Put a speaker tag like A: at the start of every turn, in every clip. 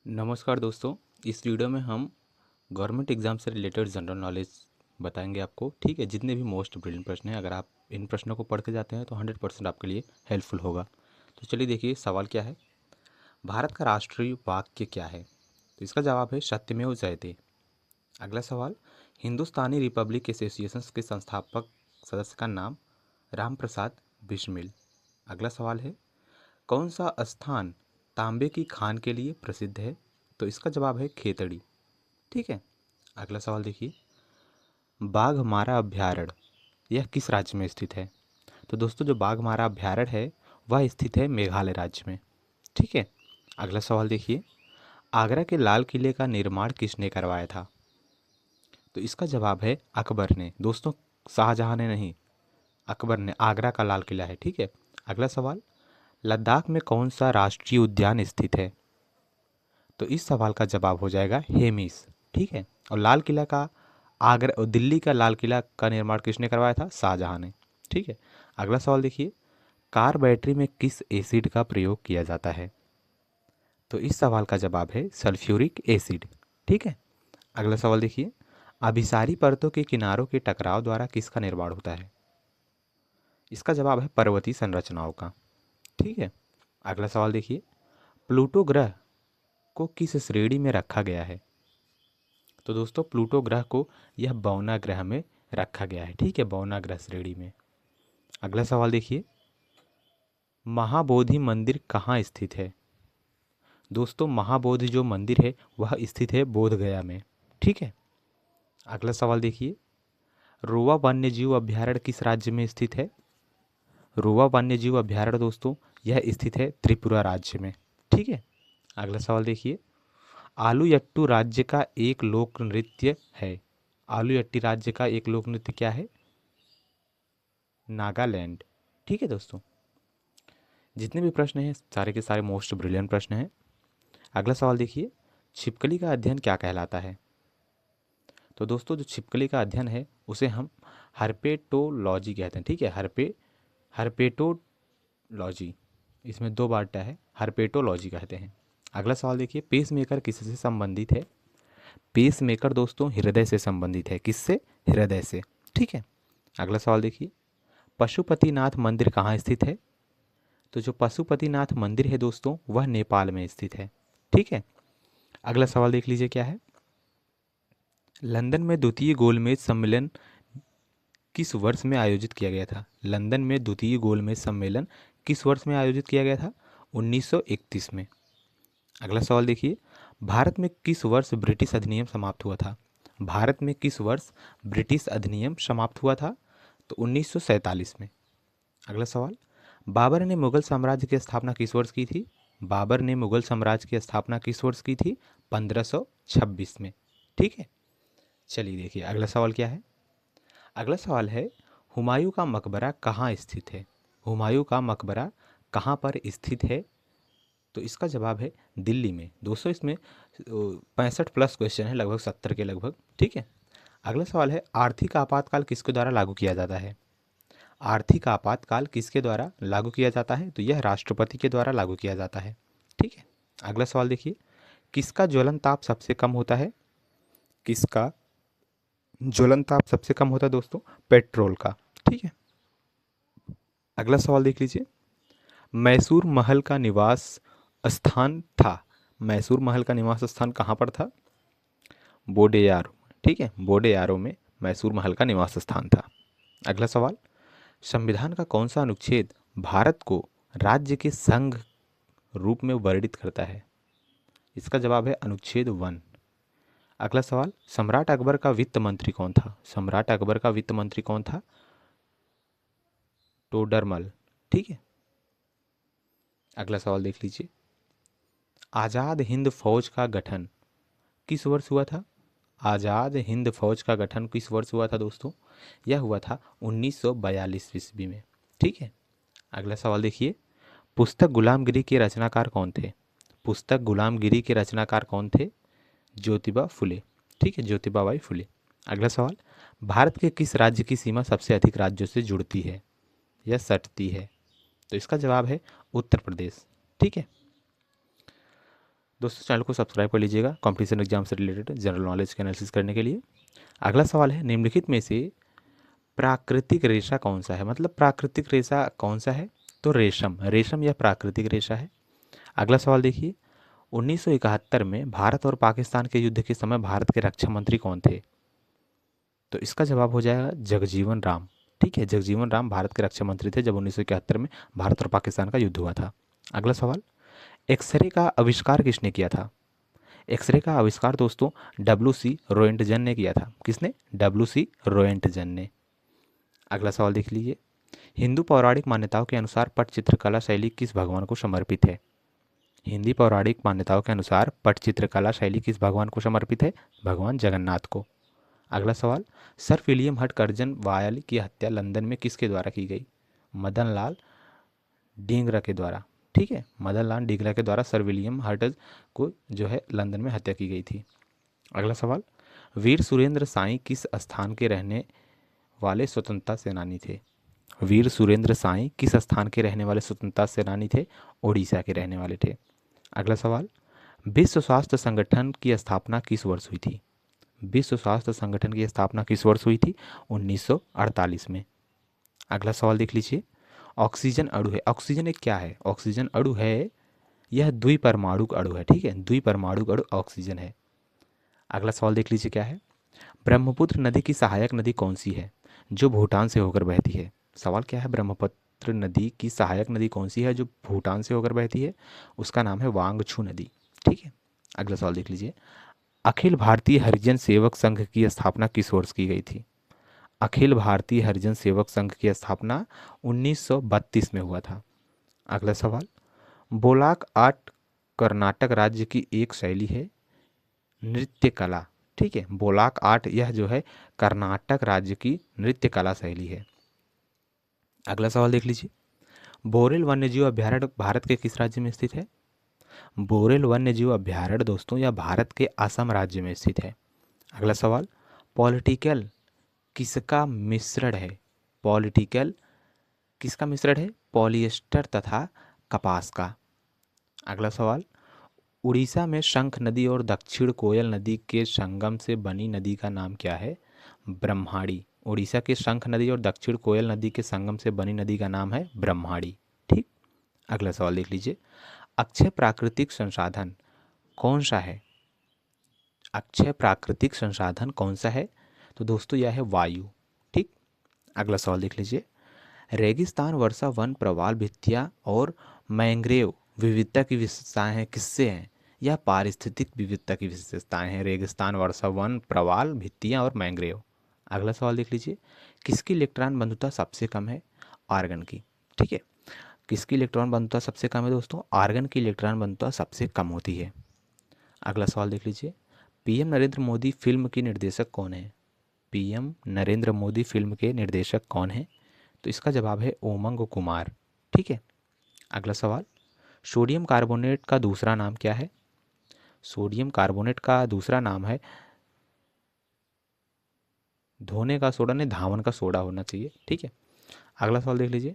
A: नमस्कार दोस्तों। इस वीडियो में हम गवर्नमेंट एग्ज़ाम से रिलेटेड जनरल नॉलेज बताएंगे आपको। ठीक है, जितने भी मोस्ट ब्रिलियंट प्रश्न हैं, अगर आप इन प्रश्नों को पढ़ के जाते हैं तो 100% आपके लिए हेल्पफुल होगा। तो चलिए देखिए सवाल क्या है। भारत का राष्ट्रीय वाक्य क्या है? तो इसका जवाब है सत्यमेव जयते। अगला सवाल, हिंदुस्तानी रिपब्लिक एसोसिएशन के संस्थापक सदस्य का नाम? राम प्रसाद बिस्मिल। अगला सवाल है, कौन सा स्थान तांबे की खान के लिए प्रसिद्ध है? तो इसका जवाब है खेतड़ी। ठीक है। अगला सवाल देखिए, बाघमारा अभ्यारण्य यह किस राज्य में स्थित है? तो दोस्तों जो बाघमारा अभ्यारण्य है वह स्थित है मेघालय राज्य में। ठीक है। अगला सवाल देखिए, आगरा के लाल किले का निर्माण किसने करवाया था? तो इसका जवाब है अकबर ने। दोस्तों शाहजहां ने नहीं, अकबर ने। आगरा का लाल किला है। ठीक है। अगला सवाल, लद्दाख में कौन सा राष्ट्रीय उद्यान स्थित है? तो इस सवाल का जवाब हो जाएगा हेमिस। ठीक है। और लाल किला का, आगरा और दिल्ली का लाल किला का निर्माण किसने करवाया था? शाहजहां ने। ठीक है। अगला सवाल देखिए, कार बैटरी में किस एसिड का प्रयोग किया जाता है? तो इस सवाल का जवाब है सल्फ्यूरिक एसिड। ठीक है। अगला सवाल देखिए, अभिसारी परतों के किनारों के टकराव द्वारा किसका निर्माण होता है? इसका जवाब है पर्वतीय संरचनाओं का। ठीक है। अगला सवाल देखिए, प्लूटो ग्रह को किस श्रेणी में रखा गया है? तो दोस्तों प्लूटो ग्रह को यह बौना ग्रह में रखा गया है। ठीक है, बौना ग्रह श्रेणी में। अगला सवाल देखिए, महाबोधि मंदिर कहाँ स्थित है? दोस्तों महाबोधि जो मंदिर है वह स्थित है बोध गया में। ठीक है। अगला सवाल देखिए, रोवा वन्यजीव अभ्यारण्य किस राज्य में स्थित है? रोवा वन्यजीव अभ्यारण्य दोस्तों यह स्थित है त्रिपुरा राज्य में। ठीक है। अगला सवाल देखिए, आलूयट्टू राज्य का एक लोक नृत्य है। आलूयट्टी राज्य का एक लोक नृत्य क्या है? नागालैंड। ठीक है दोस्तों, जितने भी प्रश्न हैं सारे के सारे मोस्ट ब्रिलियंट प्रश्न हैं। अगला सवाल देखिए, छिपकली का अध्ययन क्या कहलाता है? तो दोस्तों जो छिपकली का अध्ययन है उसे हम हर्पेटोलॉजी कहते हैं। ठीक है, हर्पेटोलॉजी, इसमें दो बार टा है, हर्पेटोलॉजी कहते हैं। अगला सवाल देखिए, पेस मेकर किससे संबंधित है? पेस मेकर दोस्तों हृदय से संबंधित है। किससे? हृदय से। ठीक है। अगला सवाल देखिए, पशुपतिनाथ मंदिर कहाँ स्थित है? तो जो पशुपतिनाथ मंदिर है दोस्तों वह नेपाल में स्थित है। ठीक है। अगला सवाल देख लीजिए क्या है, लंदन में द्वितीय गोलमेज सम्मेलन किस वर्ष में आयोजित किया गया था? लंदन में द्वितीय गोलमेज सम्मेलन किस वर्ष में आयोजित किया गया था? 1931 में। अगला सवाल देखिए, भारत में किस वर्ष ब्रिटिश अधिनियम समाप्त हुआ था? भारत में किस वर्ष ब्रिटिश अधिनियम समाप्त हुआ था? तो 1947 में। अगला सवाल, बाबर ने मुगल साम्राज्य की स्थापना किस वर्ष की थी? बाबर ने मुगल साम्राज्य की स्थापना किस वर्ष की थी? 1526 में। ठीक है। चलिए देखिए अगला सवाल क्या है। अगला सवाल है, हुमायूं का मकबरा कहाँ स्थित है? हुमायूं का मकबरा कहाँ पर स्थित है? तो इसका जवाब है दिल्ली में। दोस्तों इसमें 65+ क्वेश्चन है, लगभग 70 के लगभग। ठीक है। अगला सवाल है, आर्थिक आपातकाल किसके द्वारा लागू किया जाता है? आर्थिक आपातकाल किसके द्वारा लागू किया जाता है? तो यह राष्ट्रपति के द्वारा लागू किया जाता है। ठीक है। अगला सवाल देखिए, किसका ज्वलन ताप सबसे कम होता है? किसका ज्वलन ताप सबसे कम होता है दोस्तों? पेट्रोल का। ठीक है। अगला सवाल देख लीजिए, मैसूर महल का निवास स्थान था। मैसूर महल का निवास स्थान कहाँ पर था? बोडेयारो। ठीक है, बोडेयारो में मैसूर महल का निवास स्थान था। अगला सवाल, संविधान का कौन सा अनुच्छेद भारत को राज्य के संघ रूप में वर्णित करता है? इसका जवाब है अनुच्छेद 1। अगला सवाल, सम्राट अकबर का वित्त मंत्री कौन था? सम्राट अकबर का वित्त मंत्री कौन था? टोडरमल। ठीक है। अगला सवाल देख लीजिए, आज़ाद हिंद फौज का गठन किस वर्ष हुआ था? आज़ाद हिंद फौज का गठन किस वर्ष हुआ था दोस्तों? यह हुआ था 1942 ईस्वी में। ठीक है। अगला सवाल देखिए, पुस्तक गुलामगिरी के रचनाकार कौन थे? पुस्तक गुलामगिरी के रचनाकार कौन थे? ज्योतिबा फुले। ठीक है, ज्योतिबा बाई फुले। अगला सवाल, भारत के किस राज्य की सीमा सबसे अधिक राज्यों से जुड़ती है या सटती है? तो इसका जवाब है उत्तर प्रदेश। ठीक है। दोस्तों चैनल को सब्सक्राइब कर लीजिएगा कॉम्पिटिशन एग्जाम से रिलेटेड जनरल नॉलेज के एनालिसिस करने के लिए। अगला सवाल है, निम्नलिखित में से प्राकृतिक रेशा कौन सा है? मतलब प्राकृतिक रेशा कौन सा है? तो रेशम, रेशम यह प्राकृतिक रेशा है। अगला सवाल देखिए, 1971 में भारत और पाकिस्तान के युद्ध के समय भारत के रक्षा मंत्री कौन थे? तो इसका जवाब हो जाएगा जगजीवन राम। ठीक है, जगजीवन राम भारत के रक्षा मंत्री थे जब 1971 में भारत और पाकिस्तान का युद्ध हुआ था। अगला सवाल, एक्सरे का आविष्कार किसने किया था? एक्सरे का आविष्कार दोस्तों डब्ल्यू.सी. रोएंटजन ने किया था। किसने? डब्ल्यू.सी. रोएंटजन ने। अगला सवाल देख लीजिए, हिंदू पौराणिक मान्यताओं के अनुसार पटचित्रकला शैली किस भगवान को समर्पित है? हिंदी पौराणिक मान्यताओं के अनुसार पटचित्रकला शैली किस भगवान को समर्पित है? भगवान जगन्नाथ को। अगला सवाल, सर विलियम हट कर्जन वायल की हत्या लंदन में किसके द्वारा की गई? मदन लाल डींगरा के द्वारा। ठीक है, मदन लाल डींगरा के द्वारा सर विलियम हर्टज को जो है लंदन में हत्या की गई थी। अगला सवाल, वीर सुरेंद्र साई किस स्थान के रहने वाले स्वतंत्रता सेनानी थे? वीर सुरेंद्र साई किस स्थान के रहने वाले स्वतंत्रता सेनानी थे? ओडिशा के रहने वाले थे। अगला सवाल, विश्व स्वास्थ्य संगठन की स्थापना किस वर्ष हुई थी? विश्व स्वास्थ्य संगठन की स्थापना किस वर्ष हुई थी? 1948 में। अगला सवाल देख लीजिए, ऑक्सीजन अणु है, ऑक्सीजन एक क्या है? ऑक्सीजन अणु है, यह द्विपरमाणुक अणु है। ठीक है, द्विपरमाणुक अणु ऑक्सीजन है। अगला सवाल देख लीजिए क्या है, ब्रह्मपुत्र नदी की सहायक नदी कौन सी है जो भूटान से होकर बहती है? सवाल क्या है, ब्रह्मपुत्र नदी की सहायक नदी कौन सी है जो भूटान से होकर बहती है? उसका नाम है वांगछू नदी। ठीक है, अगला सवाल देख लीजिए, अखिल भारतीय हरिजन सेवक संघ की स्थापना किस वर्ष की गई थी? अखिल भारतीय हरिजन सेवक संघ की स्थापना 1932 में हुआ था। अगला सवाल, बोलाक आर्ट कर्नाटक राज्य की एक शैली है नृत्य कला। ठीक है, बोलाक आर्ट यह जो है कर्नाटक राज्य की नृत्य कला शैली है। अगला सवाल देख लीजिए, बोरेल वन्यजीव अभयारण्य भारत के किस राज्य में स्थित है? बोरेल वन्यजीव अभयारण्य दोस्तों यह भारत के असम राज्य में स्थित है। अगला सवाल, पॉलिटिकल किसका मिश्रण है? पॉलिटिकल किसका मिश्रण है? पॉलिएस्टर तथा कपास का। अगला सवाल, उड़ीसा में शंख नदी और दक्षिण कोयल नदी के संगम से बनी नदी का नाम क्या है? ब्रह्माणी। उड़ीसा के शंख नदी और दक्षिण कोयल नदी के संगम से बनी नदी का नाम है ब्रह्माणी। ठीक, अगला सवाल देख लीजिए, अक्षय प्राकृतिक संसाधन कौन सा है? अक्षय प्राकृतिक संसाधन कौन सा है? तो दोस्तों यह है वायु। ठीक, अगला सवाल देख लीजिए, रेगिस्तान वर्षा वन प्रवाल भित्तियाँ और मैंग्रोव विविधता की विशेषताएं हैं किससे हैं? यह पारिस्थितिक विविधता की विशेषताएं हैं, रेगिस्तान वर्षा वन प्रवाल भित्तियाँ और मैंग्रोव। अगला सवाल देख लीजिए, किसकी इलेक्ट्रॉन बंधुता सबसे कम है? आर्गन की। ठीक है, किसकी इलेक्ट्रॉन बंधुता सबसे कम है दोस्तों? आर्गन की इलेक्ट्रॉन बंधुता सबसे कम होती है। अगला सवाल देख लीजिए, पीएम नरेंद्र मोदी फिल्म की निर्देशक कौन है? पीएम नरेंद्र मोदी फिल्म के निर्देशक कौन है? तो इसका जवाब है उमंग कुमार। ठीक है, अगला सवाल, सोडियम कार्बोनेट का दूसरा नाम क्या है? सोडियम कार्बोनेट का दूसरा नाम है, धोने का सोडा नहीं, धावन का सोडा होना चाहिए। ठीक है, अगला सवाल देख लीजिए,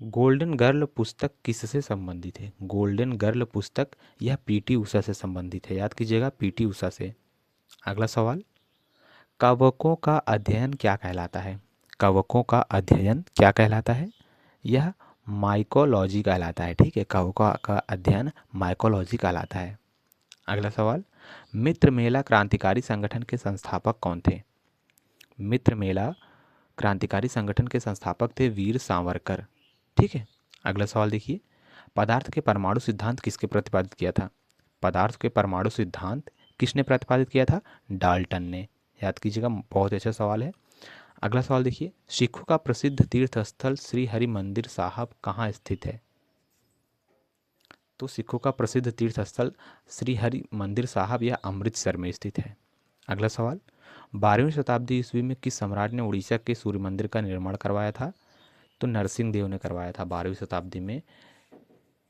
A: गोल्डन गर्ल पुस्तक किससे संबंधित है? गोल्डन गर्ल पुस्तक यह पीटी उषा से संबंधित है, याद कीजिएगा पीटी उषा से। अगला सवाल, कवकों का अध्ययन क्या कहलाता है? कवकों का अध्ययन क्या कहलाता है? यह माइकोलॉजी कहलाता है। ठीक है, कवकों का अध्ययन माइकोलॉजी कहलाता है। अगला सवाल, मित्र मेला क्रांतिकारी संगठन के संस्थापक कौन थे? मित्र मेला क्रांतिकारी संगठन के संस्थापक थे वीर सावरकर। ठीक है, अगला सवाल देखिए, पदार्थ के परमाणु सिद्धांत किसके प्रतिपादित किया था? पदार्थ के परमाणु सिद्धांत किसने प्रतिपादित किया था? डाल्टन ने, याद कीजिएगा, बहुत अच्छा सवाल है। अगला सवाल देखिए, सिखों का प्रसिद्ध तीर्थ स्थल श्री हरि मंदिर साहब कहाँ स्थित है? तो सिखों का प्रसिद्ध तीर्थ स्थल श्री हरि मंदिर साहब यह अमृतसर में स्थित है। अगला सवाल, 12वीं शताब्दी ईस्वी में किस सम्राट ने उड़ीसा के सूर्य मंदिर का निर्माण करवाया था? तो नरसिंह देव ने करवाया था 12वीं शताब्दी में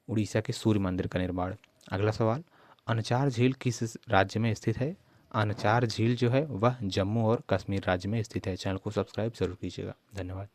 A: उड़ीसा के सूर्य मंदिर का निर्माण। अगला सवाल, अनचार झील किस राज्य में स्थित है? अनचार झील जो है वह जम्मू और कश्मीर राज्य में स्थित है। चैनल को सब्सक्राइब जरूर कीजिएगा। धन्यवाद।